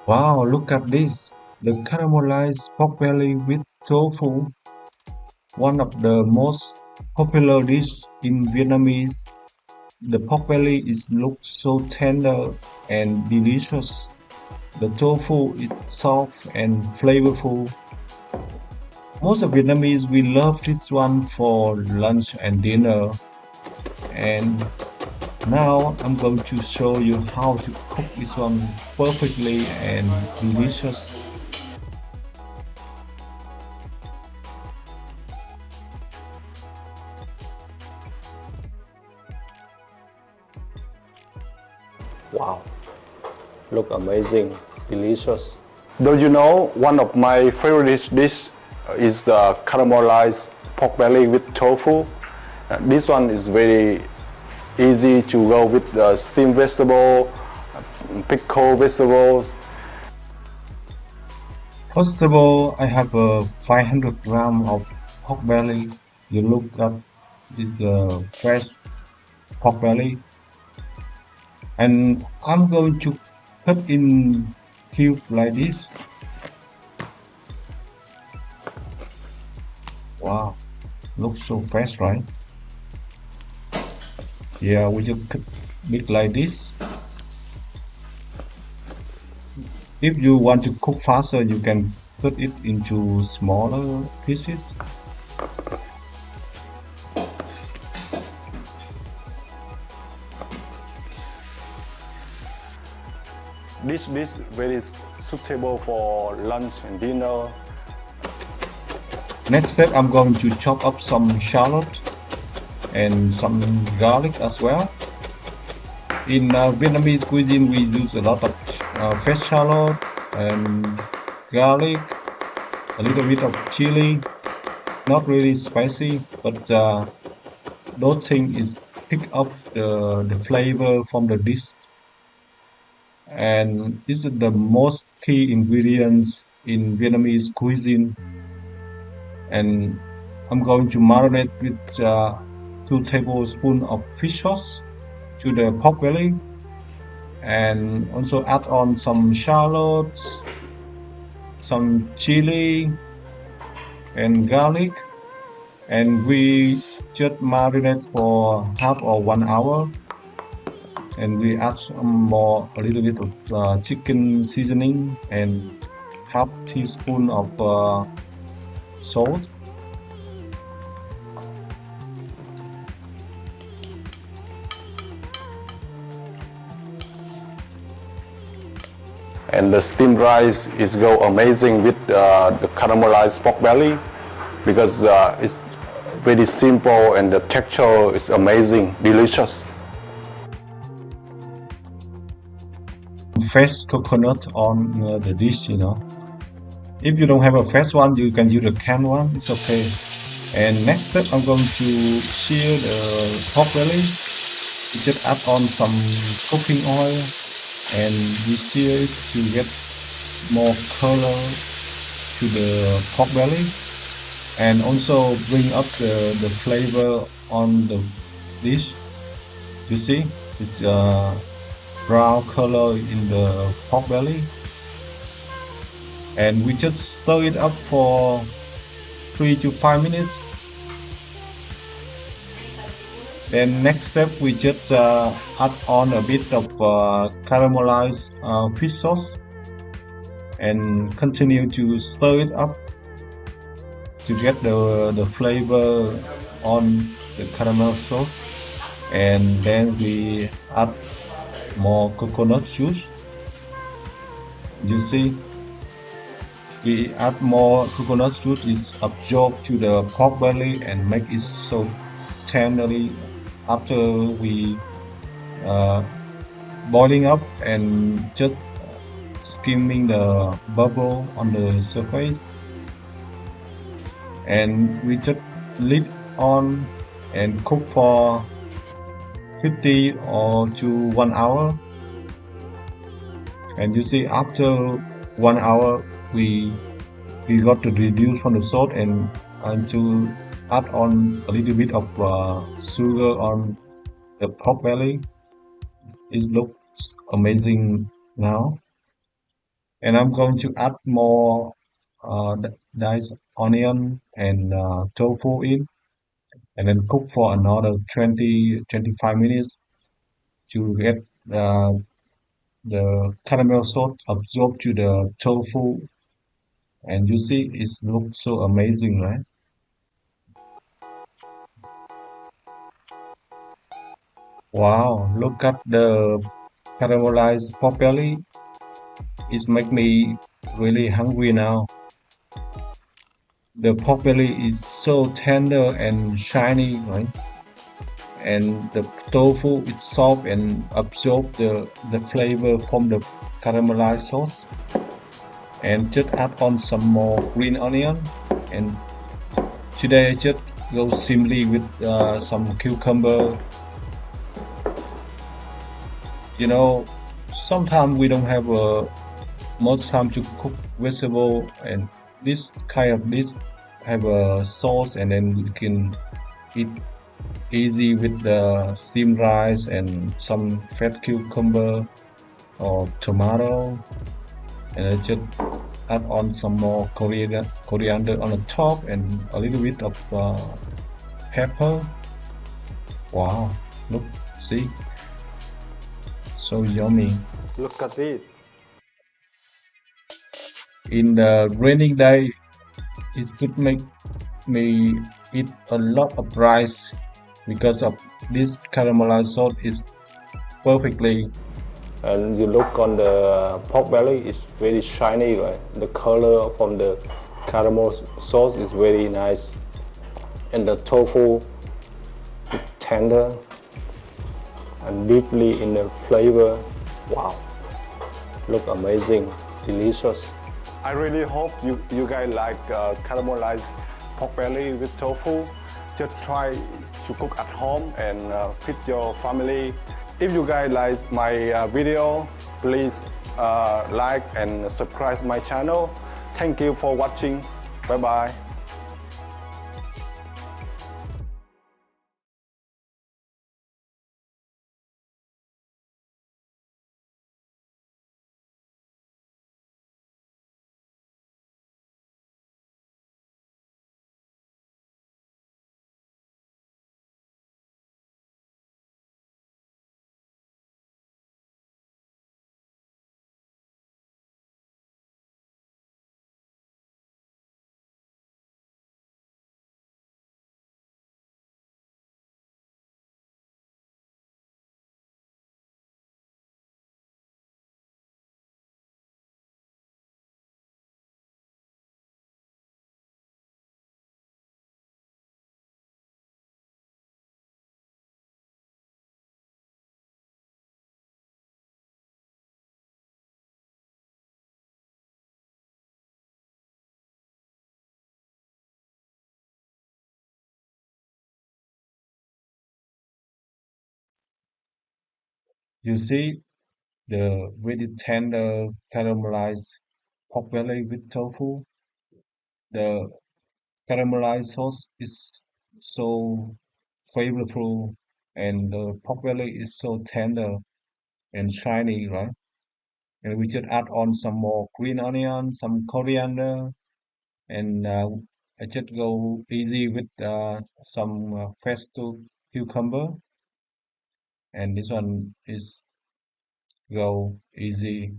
Wow, look at this. The caramelized pork belly with tofu, one of the most popular dishes in Vietnamese. The pork belly is looks so tender and delicious. The tofu is soft and flavorful. Most of Vietnamese we love this one for lunch and dinner. And now I'm going to show you how to cook this one perfectly and delicious. Wow, look amazing, delicious. Don't you know one of my favorite dish is the caramelized pork belly with tofu. This one is very easy to go with the steamed vegetable, pickled vegetables. First of all, I have a 500 gram of pork belly. You look at this fresh pork belly, and I'm going to cut in cube like this. Wow, looks so fresh, right? Yeah, we just cut it like this. If you want to cook faster, you can cut it into smaller pieces. This dish very suitable for lunch and dinner. Next step, I'm going to chop up some shallot and some garlic as well. In Vietnamese cuisine, we use a lot of fresh shallot and garlic, a little bit of chili, not really spicy, but those things is pick up the flavor from the dish. And this is the most key ingredients in Vietnamese cuisine. And I'm going to marinate with 2 tablespoons of fish sauce to the pork belly, and also add on some shallots, some chili and garlic, and we just marinate for half or 1 hour, and we add a little bit of chicken seasoning and half teaspoon of salt. And the steamed rice is go amazing with the caramelized pork belly because it's very simple and the texture is amazing, delicious. Fresh coconut on the dish, If you don't have a fresh one, you can use a canned one, it's okay. And next step, I'm going to sear the pork belly. You just add on some cooking oil and we sear it to get more color to the pork belly, and also bring up the flavor on the dish. You see, it's brown color in the pork belly, and we just stir it up for 3 to 5 minutes. Then next step, we just add on a bit of caramelized fish sauce and continue to stir it up to get the flavor on the caramel sauce. And then we add more coconut juice. You see, we add more coconut juice, is absorbed to the pork belly and make it so tenderly after we boiling up and just skimming the bubble on the surface. And we just lid on and cook for 50 or to 1 hour. And you see, after 1 hour, we got to reduce from the salt and to add on a little bit of sugar on the pork belly. It looks amazing now. And I'm going to add more diced onion and tofu in, and then cook for another 20-25 minutes to get uh, the caramel sauce absorbed to the tofu. And you see, it looks so amazing, right? Wow, look at the caramelized pork belly. It make me really hungry now. The pork belly is so tender and shiny, right? And the tofu is soft and absorb the flavor from the caramelized sauce. And just add on some more green onion. And today I just go simply with some cucumber. You know, sometimes we don't have much time to cook vegetable, and this kind of dish have a sauce, and then we can eat easy with the steamed rice and some fat cucumber or tomato, and I just add on some more coriander on the top and a little bit of pepper. Wow, look, see, so yummy. Look at it. In the raining day, it could make me eat a lot of rice because of this caramelized sauce is perfectly. And you look on the pork belly, it's very shiny, right? The color from the caramel sauce is very nice, and the tofu is tender and deeply in the flavor. Wow, look amazing, delicious. I really hope you guys like caramelized pork belly with tofu. Just try to cook at home and feed your family. If you guys like my video, please like and subscribe my channel. Thank you for watching. Bye bye. You see the very tender caramelized pork belly with tofu. The caramelized sauce is so flavorful, and the pork belly is so tender and shiny, right? And we just add on some more green onion, some coriander, and I just go easy with some fresh cucumber, and this one is go easy